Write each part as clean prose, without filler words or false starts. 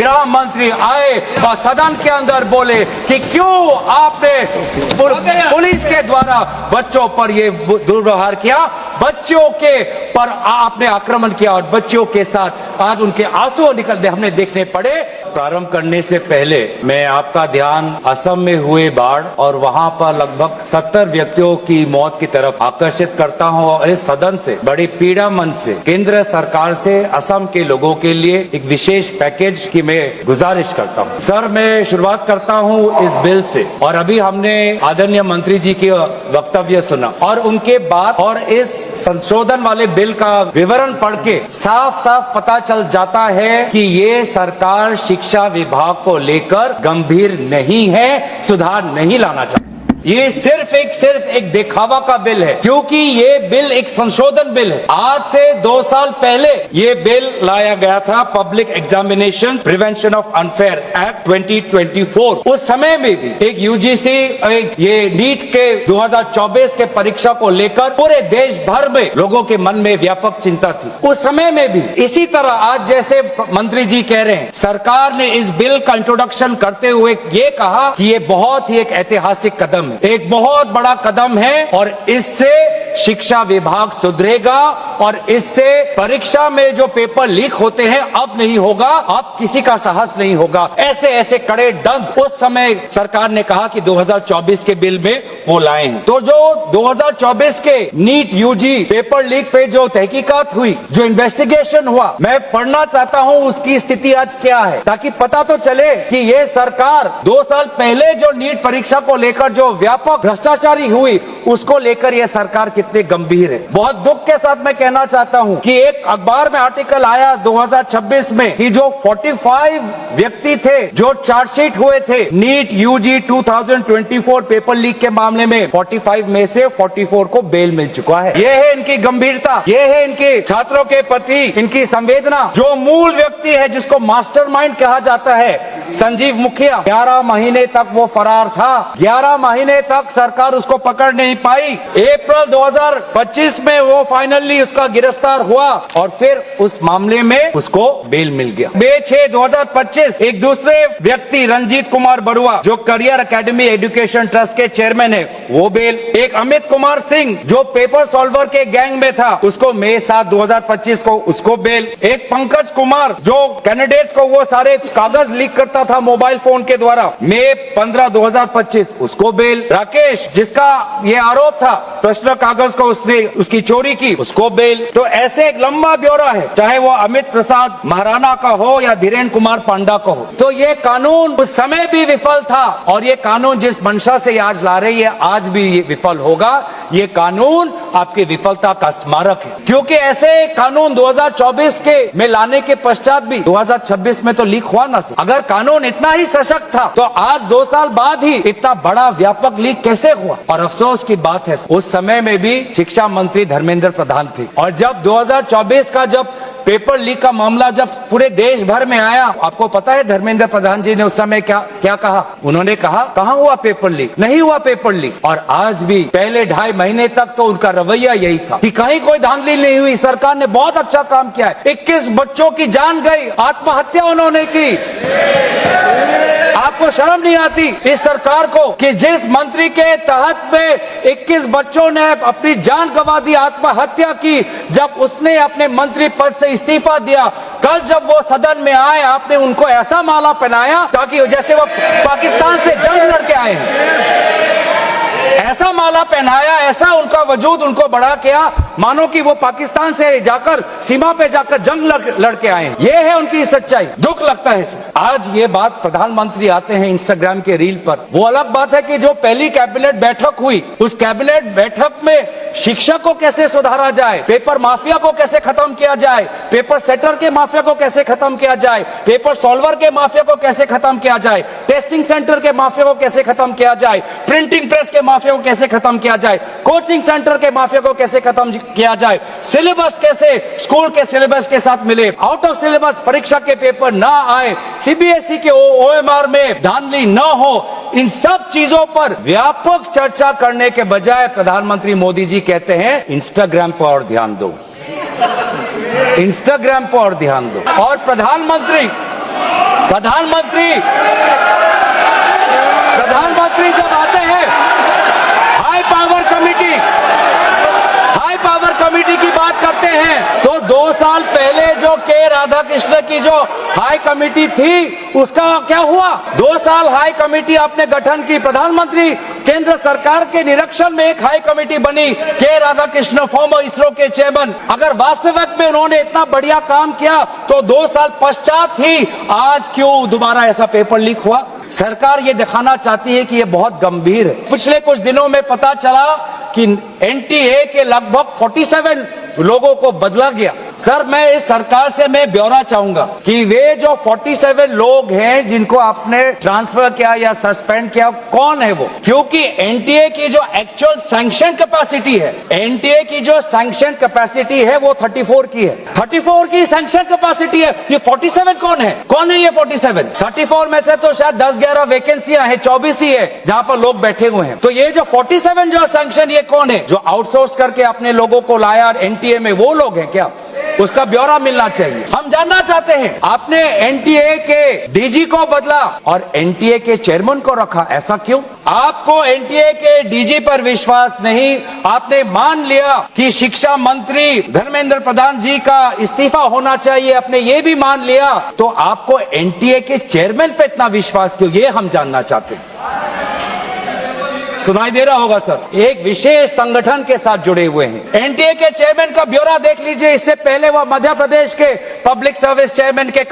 गृह मंत्री आए और सदन के अंदर बोले कि क्यों आपने पुलिस के द्वारा बच्चों पर ये दुर्व्यवहार किया, बच्चों के पर आपने आक्रमण किया और बच्चों के साथ आज उनके आंसू निकलते हमने देखने पड़े। प्रारंभ करने से पहले मैं आपका ध्यान असम में हुए बाढ़ और वहां पर लगभग 70 व्यक्तियों की मौत की तरफ आकर्षित करता हूं और इस सदन से बड़ी पीड़ा मन से केंद्र सरकार से असम के लोगों के लिए एक विशेष पैकेज की मैं गुजारिश करता हूं। सर, मैं शुरुआत करता हूं इस बिल से और अभी हमने आदरणीय मंत्री जी की वक्तव्य सुना और उनके बाद और इस संशोधन वाले बिल का विवरण पढ़ के साफ साफ पता चल जाता है कि ये सरकार शिक्षा विभाग को लेकर गंभीर नहीं है, सुधार नहीं लाना चाहती। ये सिर्फ एक दिखावा का बिल है, क्योंकि ये बिल एक संशोधन बिल है। आज से 2 साल पहले ये बिल लाया गया था, public examination prevention of unfair act 2024। उस समय में भी एक यूजीसी ये नीट के 2024 के परीक्षा को लेकर पूरे देश भर में लोगों के मन में व्यापक चिंता थी। उस समय में भी इसी तरह आज जैसे मंत्री जी कह रहे हैं, सरकार ने इस बिल का इंट्रोडक्शन करते हुए ये कहा कि ये बहुत ही एक ऐतिहासिक कदम है, एक बहुत बड़ा कदम है और इससे शिक्षा विभाग सुधरेगा और इससे परीक्षा में जो पेपर लीक होते हैं अब नहीं होगा, अब किसी का साहस नहीं होगा। ऐसे कड़े दंड उस समय सरकार ने कहा कि 2024 के बिल में वो लाए हैं। तो जो 2024 के नीट यूजी पेपर लीक पे जो तहकीकात हुई, जो इन्वेस्टिगेशन हुआ, मैं पढ़ना चाहता हूं उसकी स्थिति आज क्या है, ताकि पता तो चले कि ये सरकार 2 साल पहले जो नीट परीक्षा को लेकर जो व्यापक भ्रष्टाचारी हुई उसको लेकर यह सरकार कितने गंभीर है। बहुत दुख के साथ मैं कहना चाहता हूं कि एक अखबार में आर्टिकल आया 2026 में कि जो 45 व्यक्ति थे जो चार्जशीट हुए थे नीट यूजी 2024 पेपर लीक के मामले में, 45 में से 44 को बेल मिल चुका है। यह है इनकी गंभीरता, यह है इनके छात्रों के प्रति इनकी संवेदना। जो मूल व्यक्ति है जिसको मास्टरमाइंड कहा जाता है, संजीव मुखिया, 11 महीने तक वो फरार था, 11 महीने तक सरकार उसको पकड़ नहीं पाई। अप्रैल 2025 में वो फाइनली उसका गिरफ्तार हुआ और फिर उस मामले में उसको बेल मिल गया। 6/6/2025 एक दूसरे व्यक्ति रंजीत कुमार बरुआ जो करियर एकेडमी एजुकेशन ट्रस्ट के चेयरमैन है, वो बेल। एक अमित कुमार सिंह जो पेपर सॉल्वर के गैंग में था, उसको मई 7 2025 को उसको बेल। एक पंकज कुमार जो कैंडिडेट्स को वो सारे कागज लीक करता था मोबाइल फोन के द्वारा, मई 15 2025 उसको बेल। राकेश जिसका ये आरोप था प्रश्न कागज को उसने उसकी चोरी की, उसको बेल। तो ऐसे एक लंबा ब्यौरा है, चाहे वो अमित प्रसाद महाराणा का हो या धीरेन्द्र कुमार पांडा का हो। तो ये कानून उस समय भी विफल था और ये कानून जिस मंशा से आज ला रही है आज भी ये विफल होगा। ये कानून आपकी विफलता का स्मारक है, क्योंकि ऐसे कानून 2024 के में लाने के पश्चात भी 2026 में तो लीक हुआ ना। अगर कानून इतना ही सशक्त था तो आज 2 साल बाद ही इतना बड़ा व्यापक लीक कैसे हुआ। और अफसोस की बात है उस समय में भी शिक्षा मंत्री धर्मेंद्र प्रधान थे और जब 2024 का जब पेपर लीक का मामला जब पूरे देश भर में आया, आपको पता है धर्मेंद्र प्रधान जी ने उस समय क्या कहा? उन्होंने कहा कहां हुआ पेपर लीक, नहीं हुआ पेपर लीक। और आज भी पहले 2.5 महीने तक तो उनका रवैया यही था कि कहीं कोई धांधली नहीं हुई, सरकार ने बहुत अच्छा काम किया है। 21 बच्चों की जान गई, आत्महत्या उन्होंने की। आपको शर्म नहीं आती इस सरकार को कि जिस मंत्री के तहत में 21 बच्चों ने अपनी जान गंवा दी, आत्महत्या की, जब उसने अपने मंत्री पद से इस्तीफा दिया, कल जब वो सदन में आए आपने उनको ऐसा माला पहनाया ताकि जैसे वो पाकिस्तान से जंग लड़के आए हैं, ऐसा माला पहनाया, ऐसा उनका वजूद उनको बढ़ा किया मानो कि वो पाकिस्तान से जाकर सीमा पे जाकर जंग लड़के आए। ये है उनकी सच्चाई, दुख लगता है। आज ये बात प्रधानमंत्री आते हैं इंस्टाग्राम के रील पर, वो अलग बात है कि जो पहली कैबिनेट बैठक हुई उस कैबिनेट बैठक में शिक्षा को कैसे सुधारा जाए, पेपर माफिया को कैसे खत्म किया जाए, पेपर सेटर के माफिया को कैसे खत्म किया जाए, पेपर सॉल्वर के माफिया को कैसे खत्म किया जाए, टेस्टिंग सेंटर के माफिया को कैसे खत्म किया जाए, प्रिंटिंग प्रेस के माफिया को कैसे खत्म किया जाए, कोचिंग सेंटर के माफिया को कैसे खत्म किया जाए, सिलेबस कैसे स्कूल के सिलेबस के साथ मिले, आउट ऑफ सिलेबस परीक्षा के पेपर ना आए, सीबीएसई के ओएमआर में धांधली न हो, इन सब चीजों पर व्यापक चर्चा करने के बजाय प्रधानमंत्री मोदी जी कहते हैं इंस्टाग्राम पर और ध्यान दो, इंस्टाग्राम पर और ध्यान दो। और प्रधानमंत्री प्रधानमंत्री जब आते हैं हाई पावर कमेटी की बात करते हैं तो 2 साल पहले जो के राधाकृष्ण की जो हाई कमेटी थी उसका क्या हुआ? 2 साल हाई कमेटी आपने गठन की, प्रधानमंत्री केंद्र सरकार के निरीक्षण में एक हाई कमेटी बनी, के राधाकृष्ण फॉर्मर इसरो के चेयरमैन। अगर वास्तविक में उन्होंने इतना बढ़िया काम किया तो 2 साल पश्चात ही आज क्यों दोबारा ऐसा पेपर लीक हुआ? सरकार ये दिखाना चाहती है कि ये बहुत गंभीर है। पिछले कुछ दिनों में पता चला कि एनटीए के लगभग 47 लोगों को बदला गया। सर, मैं इस सरकार से मैं ब्यौरा चाहूंगा कि वे जो 47 लोग हैं जिनको आपने ट्रांसफर किया या सस्पेंड किया, कौन है वो? क्योंकि एनटीए की जो एक्चुअल सैंक्शन कैपेसिटी है, एनटीए की जो सैंक्शन कैपेसिटी है वो 34 की है। 34 की सैंक्शन कैपेसिटी है। ये 47 कौन है? कौन है ये 47? 34 में से तो शायद 10-11 वैकेंसियां हैं, 24 ही है जहां पर लोग बैठे हुए हैं। तो ये जो 47 जो सैंक्शन, ये कौन है? जो आउटसोर्स करके अपने लोगों को लाया एनटीए में, वो लोग हैं क्या? उसका ब्यौरा मिलना चाहिए। हम जानना चाहते हैं, आपने एनटीए के डीजी को बदला और एनटीए के चेयरमैन को रखा, ऐसा क्यों? आपको एनटीए के डीजी पर विश्वास नहीं, आपने मान लिया कि शिक्षा मंत्री धर्मेंद्र प्रधान जी का इस्तीफा होना चाहिए, आपने ये भी मान लिया, तो आपको एनटीए के चेयरमैन पे इतना विश्वास क्यों? ये हम जानना चाहते हैं। सुनाई दे रहा होगा सर, एक विशेष संगठन के साथ जुड़े हुए हैं। एनटीए के चेयरमैन का ब्यौरा देख लीजिए। इससे पहले वो मध्य प्रदेश के पब्लिक सर्विस चेयरमैन के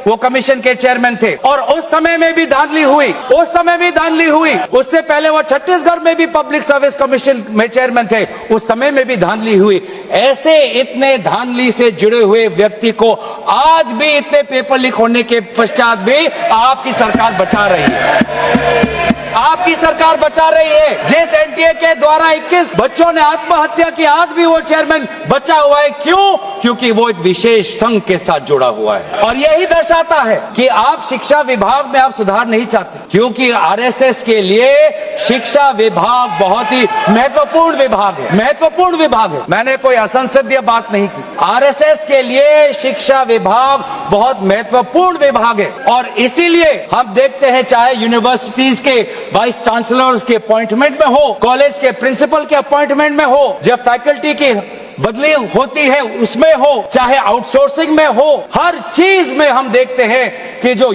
वो कमीशन के चेयरमैन थे और उस समय में भी धांधली हुई। उससे पहले वो छत्तीसगढ़ में भी पब्लिक सर्विस कमीशन में चेयरमैन थे, उस समय में भी धांधली हुई। ऐसे इतने धांधली से जुड़े हुए व्यक्ति को आज भी इतने पेपर लीक होने के पश्चात भी आपकी सरकार बचा रही है। आपकी सरकार बचा रही है। जिस एनटीए के द्वारा 21 बच्चों ने आत्महत्या की, आज भी वो चेयरमैन बचा हुआ है। क्यों? क्योंकि वो एक विशेष संघ के साथ जुड़ा हुआ है। और यही दर्शाता है कि आप शिक्षा विभाग में आप सुधार नहीं चाहते, क्योंकि आरएसएस के लिए शिक्षा विभाग बहुत ही महत्वपूर्ण विभाग है। मैंने कोई असंसदीय बात नहीं की। आरएसएस के लिए शिक्षा विभाग बहुत महत्वपूर्ण विभाग है और इसीलिए हम देखते हैं, चाहे यूनिवर्सिटीज के वाइस चांसलर्स के अपॉइंटमेंट में हो, कॉलेज के प्रिंसिपल के अपॉइंटमेंट में हो, जब फैकल्टी की बदली होती है उसमें हो, चाहे आउटसोर्सिंग में हो, हर चीज में हम देखते हैं कि जो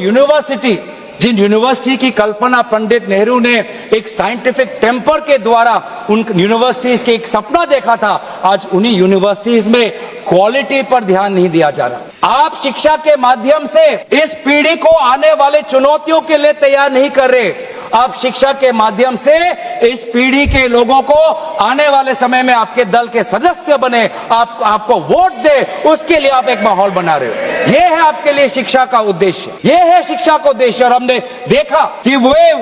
जिन यूनिवर्सिटी की कल्पना पंडित नेहरू ने एक साइंटिफिक टेम्पर के द्वारा उन यूनिवर्सिटीज के एक सपना देखा था, आज उन्हीं यूनिवर्सिटीज में क्वालिटी पर ध्यान नहीं दिया जा रहा। आप शिक्षा के माध्यम से इस पीढ़ी को आने वाले चुनौतियों के लिए तैयार नहीं कर रहे। आप शिक्षा के माध्यम से इस पीढ़ी के लोगों को आने वाले समय में आपके दल के सदस्य बने, आपको वोट दे, उसके लिए आप एक माहौल बना रहे हो। यह है आपके लिए शिक्षा का उद्देश्य, यह है शिक्षा का उद्देश्य। और हमने देखा कि वे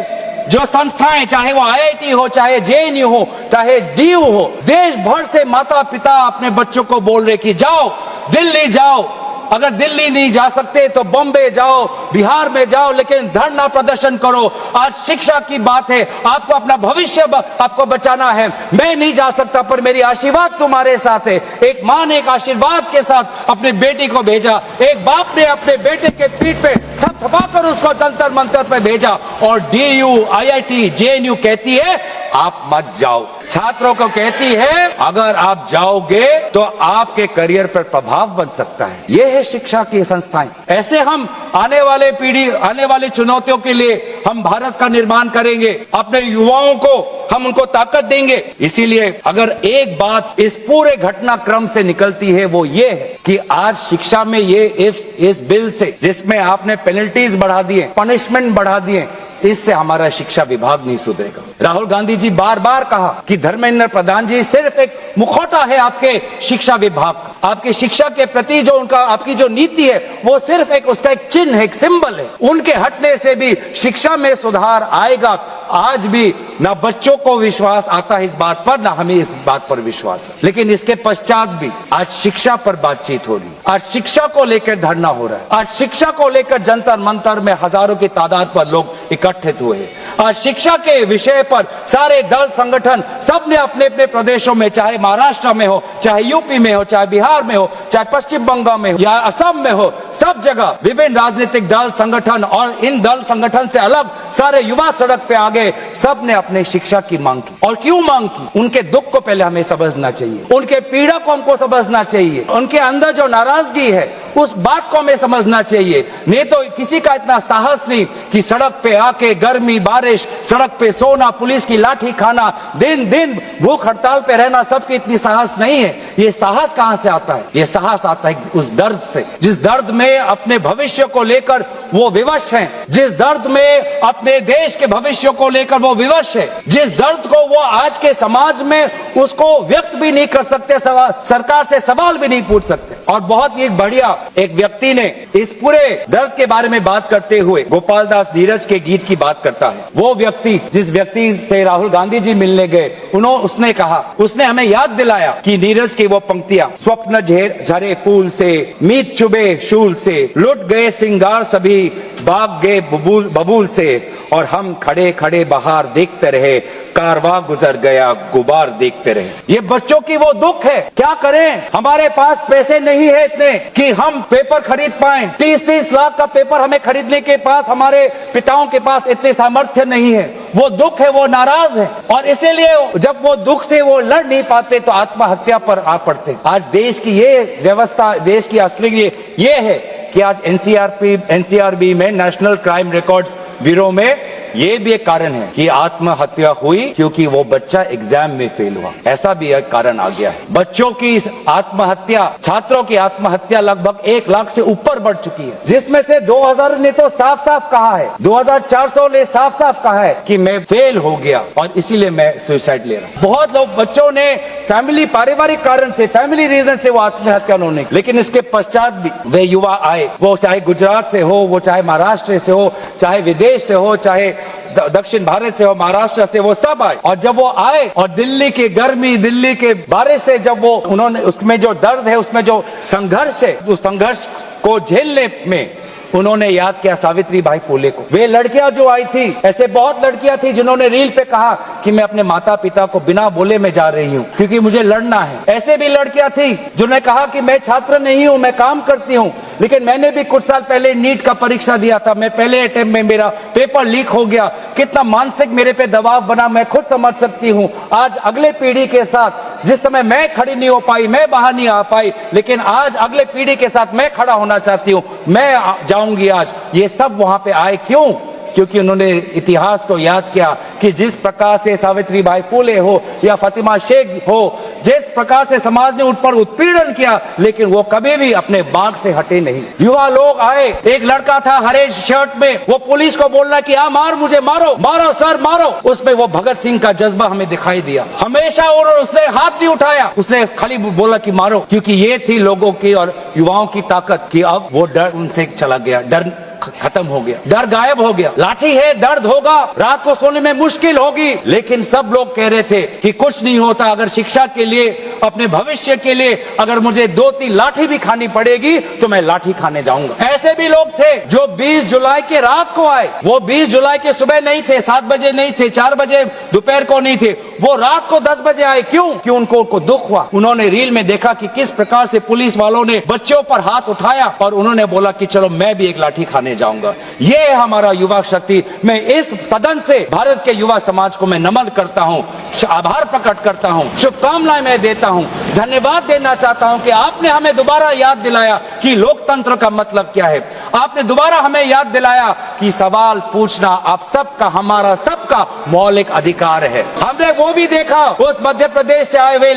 जो संस्थाएं, चाहे वो आईआईटी हो, चाहे जेएनयू हो, चाहे डीयू हो, देश भर से माता पिता अपने बच्चों को बोल रहे कि जाओ दिल्ली जाओ, अगर दिल्ली नहीं जा सकते तो बॉम्बे जाओ, बिहार में जाओ, लेकिन धरना प्रदर्शन करो। आज शिक्षा की बात है, आपको अपना भविष्य आपको बचाना है। मैं नहीं जा सकता पर मेरी आशीर्वाद तुम्हारे साथ है। एक माँ ने एक आशीर्वाद के साथ अपनी बेटी को भेजा, एक बाप ने अपने बेटे के पीठ पे थपथपाकर उसको जंतर मंतर पे भेजा, और डीयू, आईआईटी, जेएनयू कहती है आप मत जाओ। छात्रों को कहती है अगर आप जाओगे तो आपके करियर पर प्रभाव बन सकता है। यह है शिक्षा की संस्थाएं। ऐसे हम आने वाली चुनौतियों के लिए हम भारत का निर्माण करेंगे, अपने युवाओं को हम उनको ताकत देंगे। इसीलिए अगर एक बात इस पूरे घटनाक्रम से निकलती है वो ये है कि आज शिक्षा में इस बिल से, जिसमें आपने पेनल्टीज बढ़ा दिए, पनिशमेंट बढ़ा दिए, इससे हमारा शिक्षा विभाग नहीं सुधरेगा। राहुल गांधी जी बार बार कहा कि धर्मेंद्र प्रधान जी सिर्फ एक मुखौटा है आपके शिक्षा विभाग, आपकी शिक्षा के प्रति जो उनका आपकी जो नीति है वो सिर्फ उसका एक चिन्ह है, एक सिंबल है। उनके हटने से भी शिक्षा में सुधार आएगा। आज भी ना बच्चों को विश्वास आता है इस बात पर, ना हमें इस बात पर विश्वास है। लेकिन इसके पश्चात भी आज शिक्षा पर बातचीत हो रही है, आज शिक्षा को लेकर धरना हो रहा है, आज शिक्षा को लेकर जंतर मंतर में हजारों की तादाद पर लोग इकट्ठित हुए हैं। आज शिक्षा के विषय पर सारे दल संगठन सब ने अपने अपने प्रदेशों में, चाहे महाराष्ट्र में हो, चाहे यूपी में हो, चाहे बिहार में हो, चाहे पश्चिम बंगाल में हो या असम में हो, सब जगह विभिन्न राजनीतिक दल संगठन और इन दल संगठन से अलग सारे युवा सड़क पे आ गए। सब ने अपने शिक्षा की मांग की। और क्यों मांग की? उनके दुख को पहले हमें समझना चाहिए, उनके पीड़ा को हमको समझना चाहिए, उनके अंदर जो नाराजगी है उस बात को हमें समझना चाहिए। नहीं तो किसी का इतना साहस नहीं कि सड़क पे आके गर्मी बारिश, सड़क पे सोना, पुलिस की लाठी खाना, दिन दिन भूख हड़ताल पे रहना, सबकी इतनी साहस नहीं है। ये साहस कहां से आता है? ये साहस आता है उस दर्द से, जिस दर्द में अपने भविष्य को लेकर वो विवश हैं, जिस दर्द में अपने देश के भविष्य को लेकर वो विवश है, जिस दर्द को वो आज के समाज में उसको व्यक्त भी नहीं कर सकते, सरकार से सवाल भी नहीं पूछ सकते। और बहुत ही बढ़िया एक व्यक्ति ने इस पूरे दर्द के बारे में बात करते हुए गोपाल दास नीरज के गीत की बात करता है। वो व्यक्ति जिस व्यक्ति से राहुल गांधी जी मिलने गए, उसने कहा, उसने हमें याद दिलाया कि नीरज की वो पंक्तियां, स्वप्न झरे फूल से, मीत चुबे शूल से, लुट गए सिंगार सभी, भाग गए बबूल से, और हम खड़े खड़े बाहर देखते रहे, कारवां गुजर गया गुबार देखते रहे। ये बच्चों की वो दुख है। क्या करें? हमारे पास पैसे नहीं है इतने कि हम पेपर खरीद पाएं। 30-30 लाख का पेपर हमें खरीदने के पास हमारे पिताओं के पास इतने सामर्थ्य नहीं है। वो दुख है, वो नाराज है, और इसीलिए जब वो दुख से वो लड़ नहीं पाते तो आत्महत्या पर आ पड़ते। आज देश की ये व्यवस्था, देश की असली ये है कि आज एनसीआरबी में, नेशनल क्राइम रिकॉर्ड्स ब्यूरो में, ये भी एक कारण है कि आत्महत्या हुई क्योंकि वो बच्चा एग्जाम में फेल हुआ। ऐसा भी एक कारण आ गया है। बच्चों की आत्महत्या, छात्रों की आत्महत्या लगभग 1 लाख से ऊपर बढ़ चुकी है, जिसमें से 2000 ने तो साफ साफ कहा है, 2400 ने साफ साफ कहा है कि मैं फेल हो गया और इसीलिए मैं सुसाइड ले रहा हूं। बहुत लोग, बच्चों ने फैमिली, पारिवारिक कारण से, फैमिली रीजन से वो आत्महत्या उन्होंने की। लेकिन इसके पश्चात भी वे युवा आए, वो चाहे गुजरात से हो, वो चाहे महाराष्ट्र से हो, चाहे विदेश से हो, चाहे दक्षिण भारत से हो, महाराष्ट्र से, वो सब आए। और जब वो आए और दिल्ली की गर्मी, दिल्ली के बारिश से जब वो, उन्होंने उसमें जो दर्द है, उसमें जो संघर्ष है, उस संघर्ष को झेलने में उन्होंने याद किया सावित्री बाई फुले को। वे लड़कियां जो आई थी, ऐसे बहुत लड़कियां थी जिन्होंने रील पे कहा कि मैं अपने माता पिता को बिना बोले मैं जा रही हूं क्योंकि मुझे लड़ना है। ऐसे भी लड़कियां थी जिन्होंने कहा कि मैं छात्र नहीं हूं, मैं काम करती हूं, लेकिन मैंने भी कुछ साल पहले नीट का परीक्षा दिया था, मैं पहले अटेम्प्ट में मेरा पेपर लीक हो गया, कितना मानसिक मेरे पे दबाव बना मैं खुद समझ सकती हूँ। आज अगले पीढ़ी के साथ, जिस समय मैं खड़ी नहीं हो पाई, मैं बाहर नहीं आ पाई, लेकिन आज अगले पीढ़ी के साथ मैं खड़ा होना चाहती हूँ, मैं जाऊंगी आज। ये सब वहां पे आए क्यों? क्योंकि उन्होंने इतिहास को याद किया कि जिस प्रकार से सावित्री बाई फुले हो या फातिमा शेख हो, जिस प्रकार से समाज ने उन पर उत्पीड़न किया, लेकिन वो कभी भी अपने बाग से हटे नहीं। युवा लोग आए, एक लड़का था हरे शर्ट में, वो पुलिस को बोल रहा कि आ मार, मुझे मारो, मारो सर मारो। उसमें वो भगत सिंह का जज्बा हमें दिखाई दिया। हमेशा उसने हाथ नहीं उठाया, उसने खाली बोला कि मारो, क्योंकि ये थी लोगों की और युवाओं की ताकत कि अब वो डर उनसे चला गया, डर खत्म हो गया, डर गायब हो गया। लाठी है, दर्द होगा, रात को सोने में मुश्किल होगी, लेकिन सब लोग कह रहे थे कि कुछ नहीं होता, अगर शिक्षा के लिए, अपने भविष्य के लिए अगर मुझे 2-3 लाठी भी खानी पड़ेगी तो मैं लाठी खाने जाऊंगा। ऐसे भी लोग थे जो 20 जुलाई के रात को आए। वो 20 जुलाई के सुबह नहीं थे, 7 बजे नहीं थे, 4 बजे दोपहर को नहीं थे, वो रात को 10 बजे आए। क्यों? क्यों? उनको दुख हुआ। उन्होंने रील में देखा कि किस प्रकार से पुलिस वालों ने बच्चों पर हाथ उठाया और उन्होंने बोला कि चलो मैं भी एक लाठी खाने जाऊंगा। ये है हमारा युवा शक्ति। मैं इस सदन से भारत के युवा समाज को मैं नमन करता हूं, आभार प्रकट करता हूं, शुभकामनाएं मैं देता हूं, धन्यवाद देना चाहता हूं कि आपने हमें दोबारा याद दिलाया कि लोकतंत्र का मतलब क्या है। आपने दोबारा हमें याद दिलाया कि सवाल पूछना आप सबका, हमारा सबका मौलिक अधिकार है। हमने वो भी देखा उस मध्य प्रदेश से आए हुए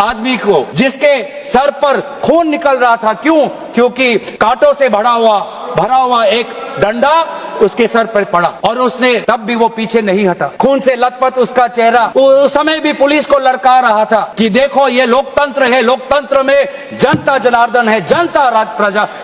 आदमी को जिसके सर पर खून निकल रहा था। क्यों? क्योंकि कांटों से भरा हुआ एक डंडा उसके सर पर पड़ा और उसने तब भी वो पीछे नहीं हटा। खून से लथपथ उसका चेहरा, उस समय भी पुलिस को ललकार रहा था कि देखो ये लोकतंत्र है, लोकतंत्र में जनता जनार्दन है, जनता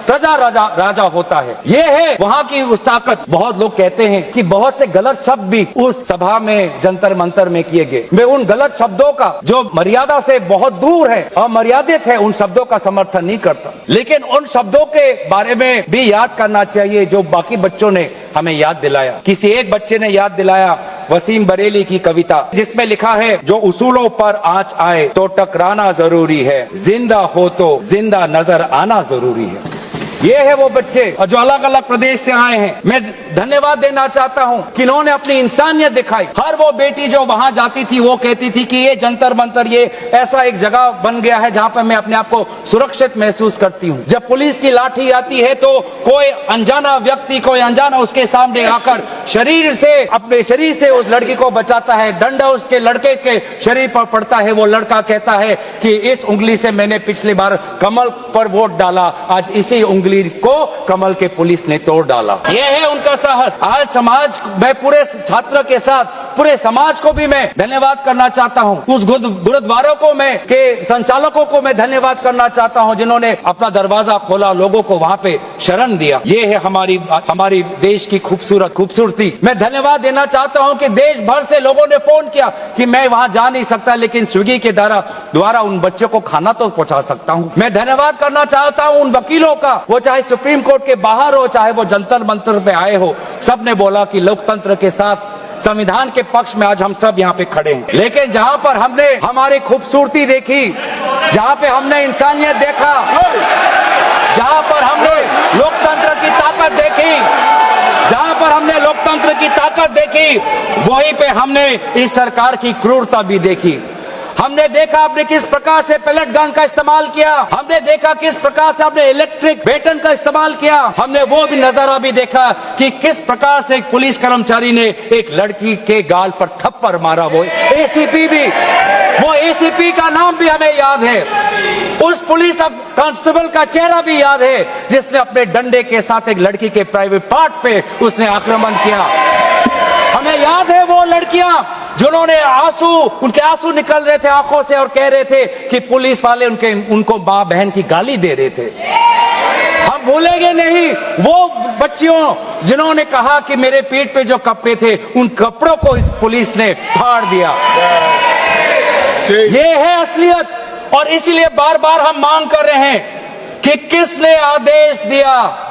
प्रजा राजा होता है। ये है वहां की उस ताकत। बहुत लोग कहते हैं कि बहुत से गलत शब्द भी उस सभा में, जंतर मंतर में किए गए। मैं उन गलत शब्दों का, जो मर्यादा से बहुत दूर है, अमर्यादित है, उन शब्दों का समर्थन नहीं करता, लेकिन उन शब्दों के बारे में भी याद करना चाहिए जो बाकी बच्चों ने हमें याद दिलाया। किसी एक बच्चे ने याद दिलाया वसीम बरेली की कविता, जिसमें लिखा है, जो उसूलों पर आंच आए तो टकराना जरूरी है, जिंदा हो तो जिंदा नजर आना जरूरी है। ये है वो बच्चे जो अलग अलग प्रदेश से आए हैं। मैं धन्यवाद देना चाहता हूं कि इन्होंने अपनी इंसानियत दिखाई। हर वो बेटी जो वहां जाती थी वो कहती थी कि ये जंतर मंतर, ये ऐसा एक जगह बन गया है जहां पर मैं अपने आप को सुरक्षित महसूस करती हूं। जब पुलिस की लाठी आती है तो कोई अनजाना व्यक्ति, कोई अनजाना उसके सामने आकर शरीर से, अपने शरीर से उस लड़की को बचाता है। डंडा उसके लड़के के शरीर पर पड़ता है। वो लड़का कहता है कि इस उंगली से मैंने पिछली बार कमल पर वोट डाला, आज इसी उंगली को कमल के पुलिस ने तोड़ डाला। यह है उनका साहस। आज समाज, मैं पूरे छात्र के साथ पूरे समाज को भी मैं धन्यवाद करना चाहता हूं। उस गुरुद्वारों को मैं के संचालकों को मैं धन्यवाद करना चाहता हूं जिन्होंने अपना दरवाजा खोला, लोगों को वहां पे शरण दिया। ये है हमारी देश की खूबसूरती। मैं धन्यवाद देना चाहता हूं कि देश भर से लोगों ने फोन किया कि मैं वहां जा नहीं सकता, लेकिन स्विगी के द्वारा उन बच्चों को खाना तो पहुंचा सकता हूं। मैं धन्यवाद करना चाहता हूं उन वकीलों का, वो चाहे सुप्रीम कोर्ट के बाहर हो, चाहे वो जंतर मंतर पे आए हो, सबने बोला कि लोकतंत्र के साथ, संविधान के पक्ष में आज हम सब यहाँ पे खड़े हैं। लेकिन जहां पर हमने हमारी खूबसूरती देखी, जहां पे हमने इंसानियत देखा, जहां पर हमने लोकतंत्र की ताकत देखी, जहां पर हमने लोकतंत्र की ताकत देखी, वहीं पे हमने इस सरकार की क्रूरता भी देखी। हमने देखा आपने किस प्रकार से पेलेट गन का इस्तेमाल किया, हमने देखा किस प्रकार से आपने इलेक्ट्रिक बेटन का इस्तेमाल किया, हमने वो भी नजारा भी देखा कि किस प्रकार से एक पुलिस कर्मचारी ने एक लड़की के गाल पर थप्पड़ मारा। वो एसीपी का नाम भी हमें याद है, उस पुलिस कांस्टेबल का चेहरा भी याद है जिसने अपने डंडे के साथ एक लड़की के प्राइवेट पार्ट पे उसने आक्रमण किया। हमें याद है वो लड़कियां जिन्होंने उनके आंसू निकल रहे थे आंखों से और कह रहे थे कि पुलिस वाले उनको मां बहन की गाली दे रहे थे। हम भूलेंगे नहीं वो बच्चियों जिन्होंने कहा कि मेरे पेट पे जो कपड़े थे उन कपड़ों को इस पुलिस ने फाड़ दिया। ये है असलियत। और इसीलिए बार बार हम मांग कर रहे हैं कि किसने आदेश दिया,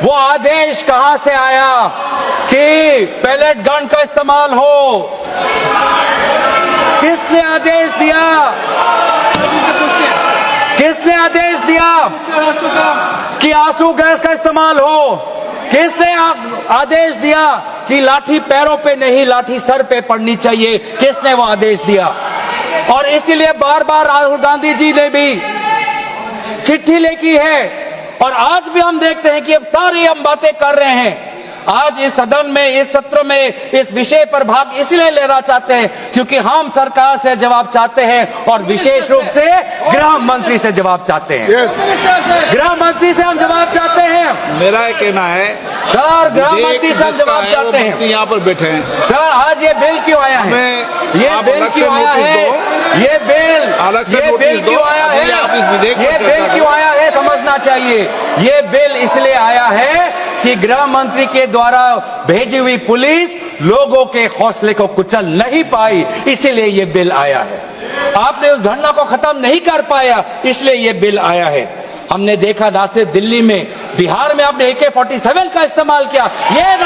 वो आदेश कहां से आया कि पेलेट गन का इस्तेमाल हो? किसने आदेश दिया? किसने आदेश दिया कि आंसू गैस का इस्तेमाल हो? किसने आदेश दिया कि लाठी पैरों पे नहीं, लाठी सर पे पड़नी चाहिए? किसने वो आदेश दिया? और इसीलिए बार बार राहुल गांधी जी ने भी चिट्ठी लिखी है और आज भी हम देखते हैं कि अब सारी हम बातें कर रहे हैं। आज इस सदन में, इस सत्र में इस विषय पर भाग इसलिए लेना चाहते हैं क्योंकि हम सरकार से जवाब चाहते हैं और विशेष रूप से गृह मंत्री से जवाब चाहते हैं। गृह मंत्री से हम जवाब चाहते हैं। मेरा ये कहना है सर, गृह मंत्री से हम जवाब चाहते हैं। यहाँ पर बैठे हैं सर, आज ये बिल क्यों आया है? ये बिल क्यों आया है? ये बिल क्यों आया है? ये बिल क्यों आया है समझना चाहिए। ये बिल इसलिए आया है कि गृह मंत्री के द्वारा भेजी हुई पुलिस लोगों के हौसले को कुचल नहीं पाई, इसीलिए ये बिल आया है। आपने उस धरना को खत्म नहीं कर पाया, इसलिए ये बिल आया है। हमने देखा ना सिर्फ दिल्ली में, बिहार में आपने AK-47 का इस्तेमाल किया। ये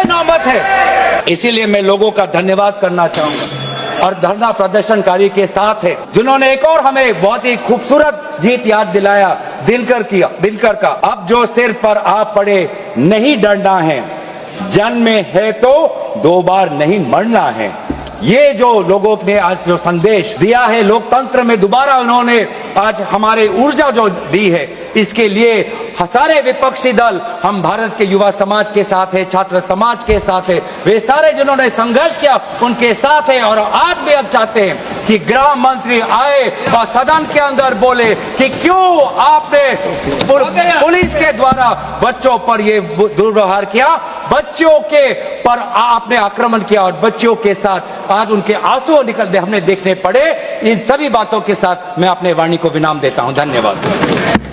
नौबत है। इसीलिए मैं लोगों का धन्यवाद करना चाहूंगा और धरना प्रदर्शनकारी के साथ है जिन्होंने एक और हमें बहुत ही खूबसूरत गीत याद दिलाया, दिनकर का। अब जो सिर पर आ पड़े नहीं डरना है, जन्म में है तो 2 बार नहीं मरना है। ये जो लोगों ने आज जो संदेश दिया है लोकतंत्र में, दोबारा उन्होंने आज हमारे ऊर्जा जो दी है, इसके लिए सारे विपक्षी दल, हम भारत के युवा समाज के साथ है, छात्र समाज के साथ है, वे सारे जिन्होंने संघर्ष किया उनके साथ है। और आज भी अब चाहते हैं कि गृह मंत्री आए और सदन के अंदर बोले कि क्यों आपने पुलिस के द्वारा बच्चों पर ये दुर्व्यवहार किया, बच्चों के पर आपने आक्रमण किया और बच्चों के साथ आज उनके आंसू निकलते हमने देखने पड़े। इन सभी बातों के साथ मैं अपने वाणी को विराम देता हूं। धन्यवाद।